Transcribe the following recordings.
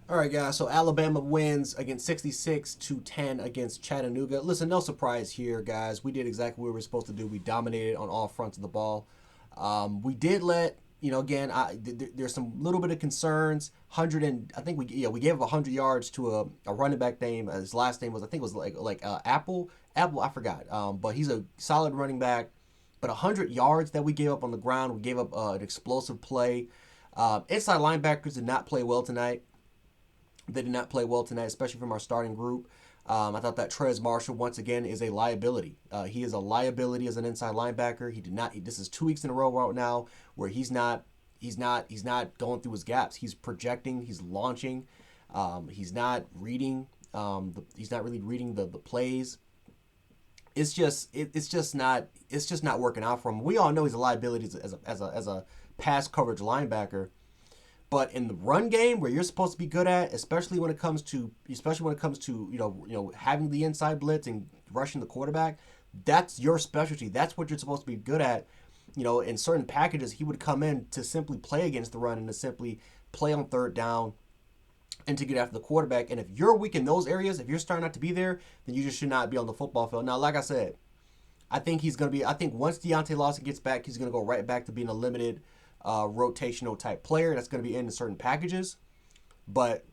All right, guys. So Alabama wins against 66-10 against Chattanooga. Listen, no surprise here, guys. We did exactly what we were supposed to do. We dominated on all fronts of the ball. We did let again. There's some little bit of concerns. I think we gave up 100 yards to a running back name. His last name was I think it was Apple. I forgot. But he's a solid running back. But 100 yards that we gave up on the ground. We gave up an explosive play. Inside linebackers did not play well tonight. They did not play well tonight, especially from our starting group. I thought that Trez Marshall once again is a liability. He is a liability as an inside linebacker. He did not. This is 2 weeks in a row right now where he's not going through his gaps. He's projecting. He's launching. He's not reading. He's not really reading the plays. It's just not working out for him. We all know he's a liability as a pass coverage linebacker. But in the run game, where you're supposed to be good at, especially when it comes to having the inside blitz and rushing the quarterback, that's your specialty. That's what you're supposed to be good at. In certain packages, he would come in to simply play against the run and to simply play on third down and to get after the quarterback. And if you're weak in those areas, if you're starting not to be there, then you just should not be on the football field. Now, like I said, I think he's going to be. I think once Deontay Lawson gets back, he's going to go right back to being a limited rotational type player that's going to be in certain packages. But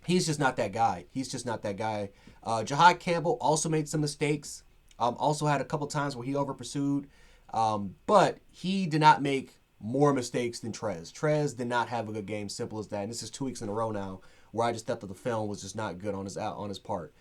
he's just not that guy. He's just not that guy. Jahad Campbell also made some mistakes. Also had a couple times where he over pursued. But he did not make more mistakes than Trez. Trez did not have a good game. Simple as that. And this is 2 weeks in a row now where I just thought that the film was just not good on his part.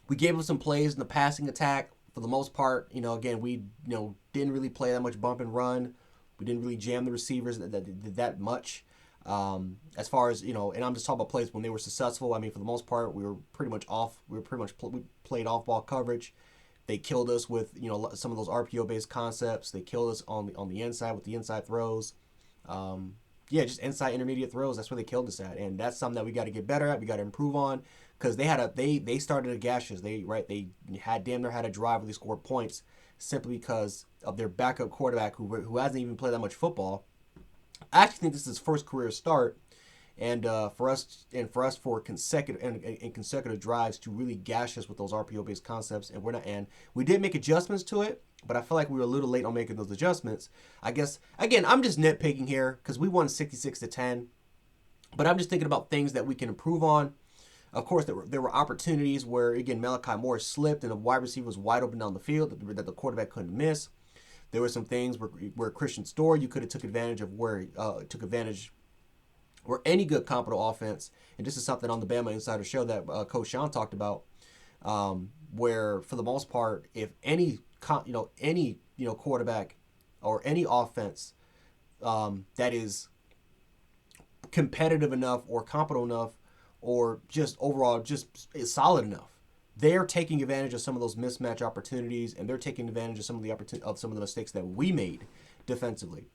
We gave him some plays in the passing attack. For the most part, again, we didn't really play that much bump and run. We didn't really jam the receivers that much. As far as and I'm just talking about plays when they were successful. I mean, for the most part, we were pretty much off. We played off ball coverage. They killed us with some of those RPO based concepts. They killed us on the inside with the inside throws. Just inside intermediate throws. That's where they killed us at, and that's something that we got to get better at. We got to improve on because they started to gash us. They had damn near had a drive where they scored points simply because of their backup quarterback who hasn't even played that much football. I actually think this is his first career start, and for us for consecutive drives to really gash us with those RPO based concepts, and we did make adjustments to it, but I feel like we were a little late on making those adjustments. I guess again I'm just nitpicking here because we won 66-10, but I'm just thinking about things that we can improve on. Of course, there were opportunities where again Malachi Moore slipped and the wide receiver was wide open down the field that the quarterback couldn't miss. There were some things where Christian Story you could have took advantage of where any good comparable offense, and this is something on the Bamainsider show that Coach Shawn talked about, where for the most part, if any quarterback or any offense that is competitive enough or competent enough or just overall just is solid enough, they're taking advantage of some of those mismatch opportunities, and they're taking advantage of some of the mistakes that we made defensively.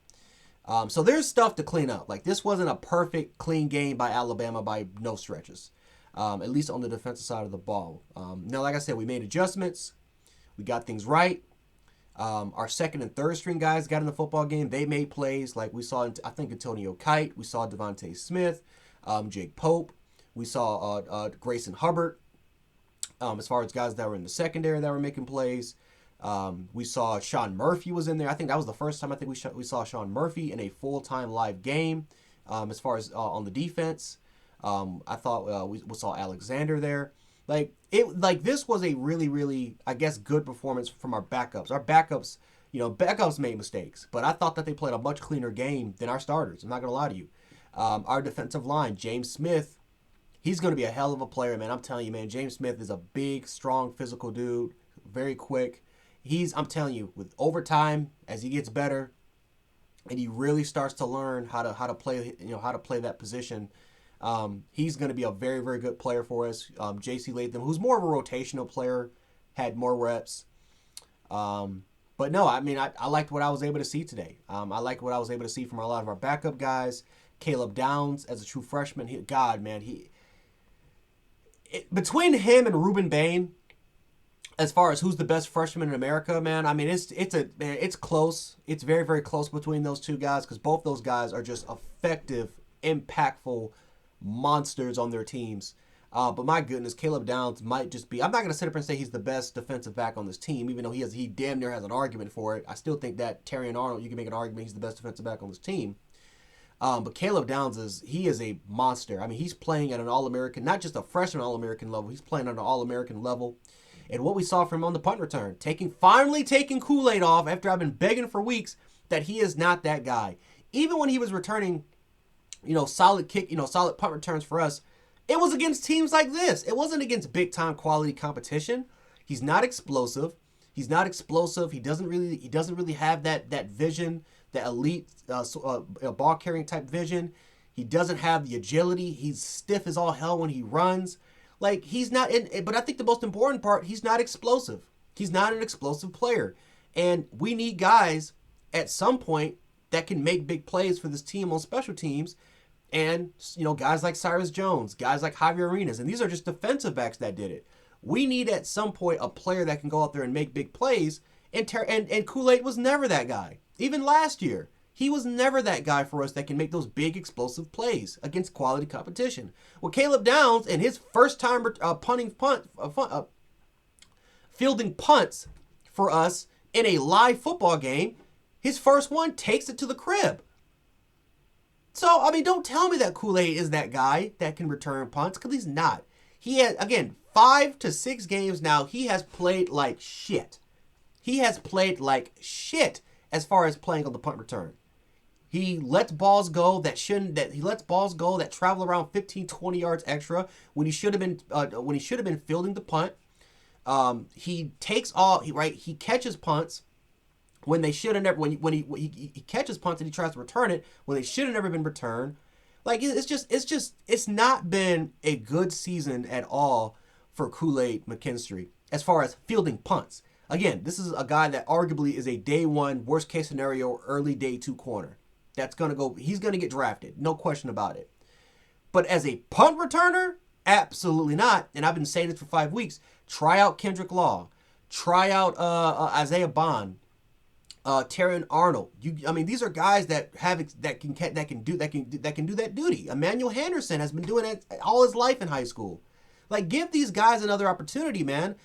So there's stuff to clean up. Like this wasn't a perfect, clean game by Alabama by no stretches, at least on the defensive side of the ball. Now, like I said, we made adjustments. We got things right. Our second and third string guys got in the football game. They made plays like we saw, I think, Antonio Kite. We saw Devontae Smith, Jake Pope. We saw Grayson Hubbard. As far as guys that were in the secondary that were making plays. We saw Shawn Murphy was in there. I think that was the first time I think we saw Shawn Murphy in a full-time live game. As far as on the defense, I thought we saw Alexander there. This was a really, really, I guess, good performance from our backups. Our backups made mistakes, but I thought that they played a much cleaner game than our starters. I'm not gonna lie to you. Our defensive line, James Smith, he's gonna be a hell of a player, man. I'm telling you, man. James Smith is a big, strong, physical dude, very quick. I'm telling you, with overtime, as he gets better, and he really starts to learn how to play that position, he's going to be a very, very good player for us. J.C. Latham, who's more of a rotational player, had more reps. But no, I mean, I liked what I was able to see today. I liked what I was able to see from a lot of our backup guys. Caleb Downs, as a true freshman, between him and Ruben Bain, as far as who's the best freshman in America, man, I mean, it's close. It's very, very close between those two guys because both those guys are just effective, impactful monsters on their teams. But my goodness, Caleb Downs might just be. I'm not going to sit up and say he's the best defensive back on this team, even though he damn near has an argument for it. I still think that Terrion Arnold, you can make an argument he's the best defensive back on this team. But Caleb Downs is a monster. I mean, he's playing at an All-American, not just a freshman All-American level. He's playing at an All-American level. And what we saw from him on the punt return, finally taking Kool-Aid off after I've been begging for weeks that he is not that guy. Even when he was returning, solid punt returns for us, it was against teams like this. It wasn't against big-time quality competition. He's not explosive. He doesn't really have that vision, that elite ball carrying type vision. He doesn't have the agility. He's stiff as all hell when he runs. Like, he's not but I think the most important part, he's not explosive. He's not an explosive player. And we need guys at some point that can make big plays for this team on special teams. And, guys like Cyrus Jones, guys like Javier Arenas, and these are just defensive backs that did it. We need at some point a player that can go out there and make big plays. And Kool-Aid was never that guy. Even last year, he was never that guy for us that can make those big explosive plays against quality competition. Well, Caleb Downs, in his first time fielding punts for us in a live football game, his first one takes it to the crib. So, I mean, don't tell me that Kool-Aid is that guy that can return punts, because he's not. He has, again, 5 to 6 games now, he has played like shit. He has played like shit as far as playing on the punt return. He lets balls go that travel around 15, 20 yards extra when he should have been fielding the punt. He catches punts when they should have never, when he catches punts and he tries to return it when they should have never been returned. Like, it's not been a good season at all for Kool-Aid McKinstry as far as fielding punts. Again, this is a guy that arguably is a day one, worst case scenario, early day 2 corner. He's going to get drafted. No question about it. But as a punt returner, absolutely not. And I've been saying this for 5 weeks. Try out Kendrick Law. Try out Isaiah Bond. Terrion Arnold. These are guys that can do that duty. Emmanuel Henderson has been doing it all his life in high school. Like, give these guys another opportunity, man.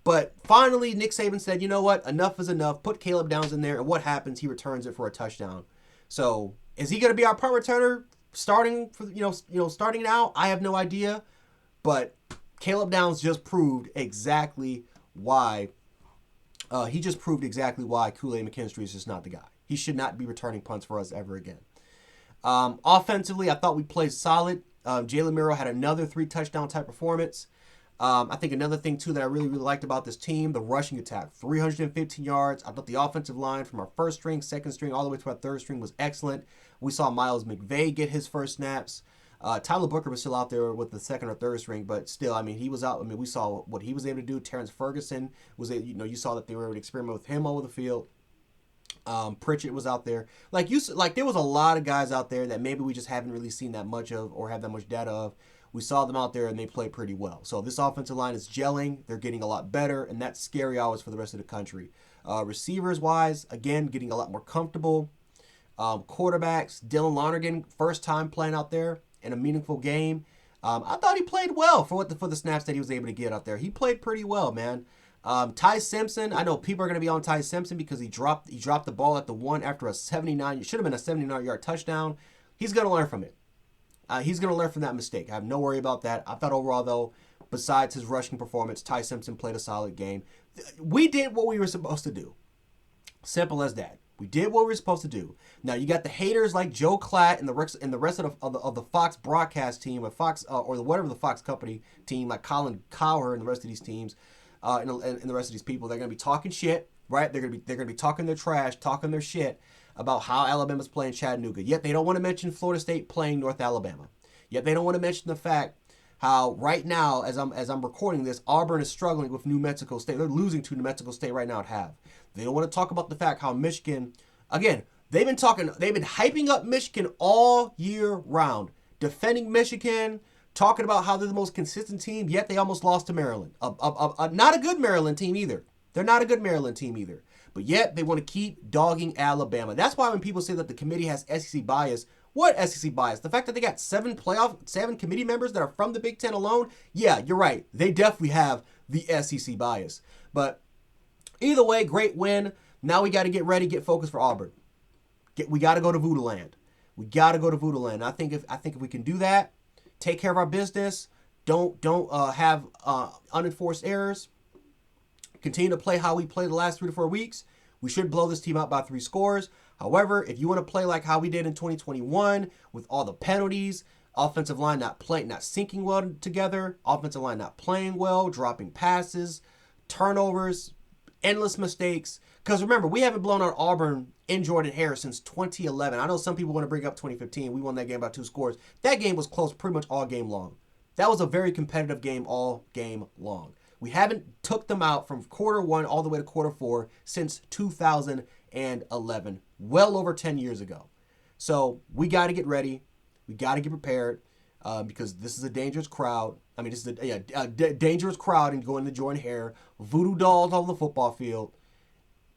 But finally, Nick Saban said, you know what? Enough is enough. Put Caleb Downs in there, and what happens? He returns it for a touchdown. So, is he going to be our punt returner starting now? I have no idea. But Caleb Downs just proved exactly why. Kool-Aid McKinstry is just not the guy. He should not be returning punts for us ever again. Offensively, I thought we played solid. Jalen Miro had another 3-touchdown type performance. I think another thing, too, that I really, really liked about this team, the rushing attack. 315 yards. I thought the offensive line from our first string, second string, all the way to our third string was excellent. We saw Miles McVay get his first snaps. Tyler Booker was still out there with the second or third string, but still, he was out. We saw what he was able to do. Terrence Ferguson you saw that they were able to experiment with him over the field. Pritchett was out there. There was a lot of guys out there that maybe we just haven't really seen that much of or have that much data of. We saw them out there and they played pretty well. So this offensive line is gelling. They're getting a lot better, and that's scary always for the rest of the country. Receivers-wise, again, getting a lot more comfortable. Quarterbacks, Dylan Lonergan, first time playing out there in a meaningful game. I thought he played well for the snaps that he was able to get out there. He played pretty well, man. Ty Simpson, I know people are going to be on Ty Simpson because he dropped the ball at the 1 after it should have been a 79-yard touchdown. He's going to learn from it. He's going to learn from that mistake. I have no worry about that. I thought overall, though, besides his rushing performance, Ty Simpson played a solid game. We did what we were supposed to do. Simple as that. We did what we were supposed to do. Now, you got the haters like Joe Klatt and the rest of the Fox broadcast team, or Fox or whatever the Fox company team, like Colin Cowherd and the rest of these teams, and the rest of these people. They're going to be talking shit, right? They're going to be talking their trash, talking their shit about how Alabama's playing Chattanooga. Yet they don't want to mention Florida State playing North Alabama. Yet they don't want to mention the fact how right now, as I'm recording this, Auburn is struggling with New Mexico State. They're losing to New Mexico State right now at half. They don't want to talk about the fact how Michigan, again, they've been hyping up Michigan all year round, defending Michigan, talking about how they're the most consistent team, yet they almost lost to Maryland. Not a good Maryland team either. They're not a good Maryland team either. But yet they want to keep dogging Alabama. That's why when people say that the committee has SEC bias, What SEC bias? The fact that they got 7 committee members that are from the Big Ten alone? Yeah, you're right. They definitely have the SEC bias. But either way, great win. Now we got to get ready, get focused for Auburn. We got to go to Voodoo Land. We got to go to Voodoo Land. I think if we can do that, take care of our business, don't have unenforced errors, continue to play how we played the last 3 to 4 weeks, we should blow this team out by 3 scores. However, if you want to play like how we did in 2021 with all the penalties, offensive line not syncing well together, offensive line not playing well, dropping passes, turnovers, endless mistakes. Because remember, we haven't blown out Auburn in Jordan-Hare since 2011. I know some people want to bring up 2015. We won that game by 2 scores. That game was close pretty much all game long. That was a very competitive game all game long. We haven't took them out from quarter 1 all the way to quarter 4 since 2011. Well over 10 years ago. So we got to get ready. We got to get prepared because this is a dangerous crowd. I mean, this is a dangerous crowd and going to Jordan-Hare. Voodoo dolls on the football field.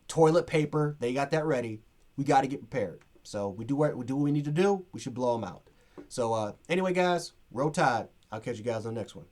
Toilet paper. They got that ready. We got to get prepared. So we do what we need to do. We should blow them out. So anyway, guys, roll tide. I'll catch you guys on the next one.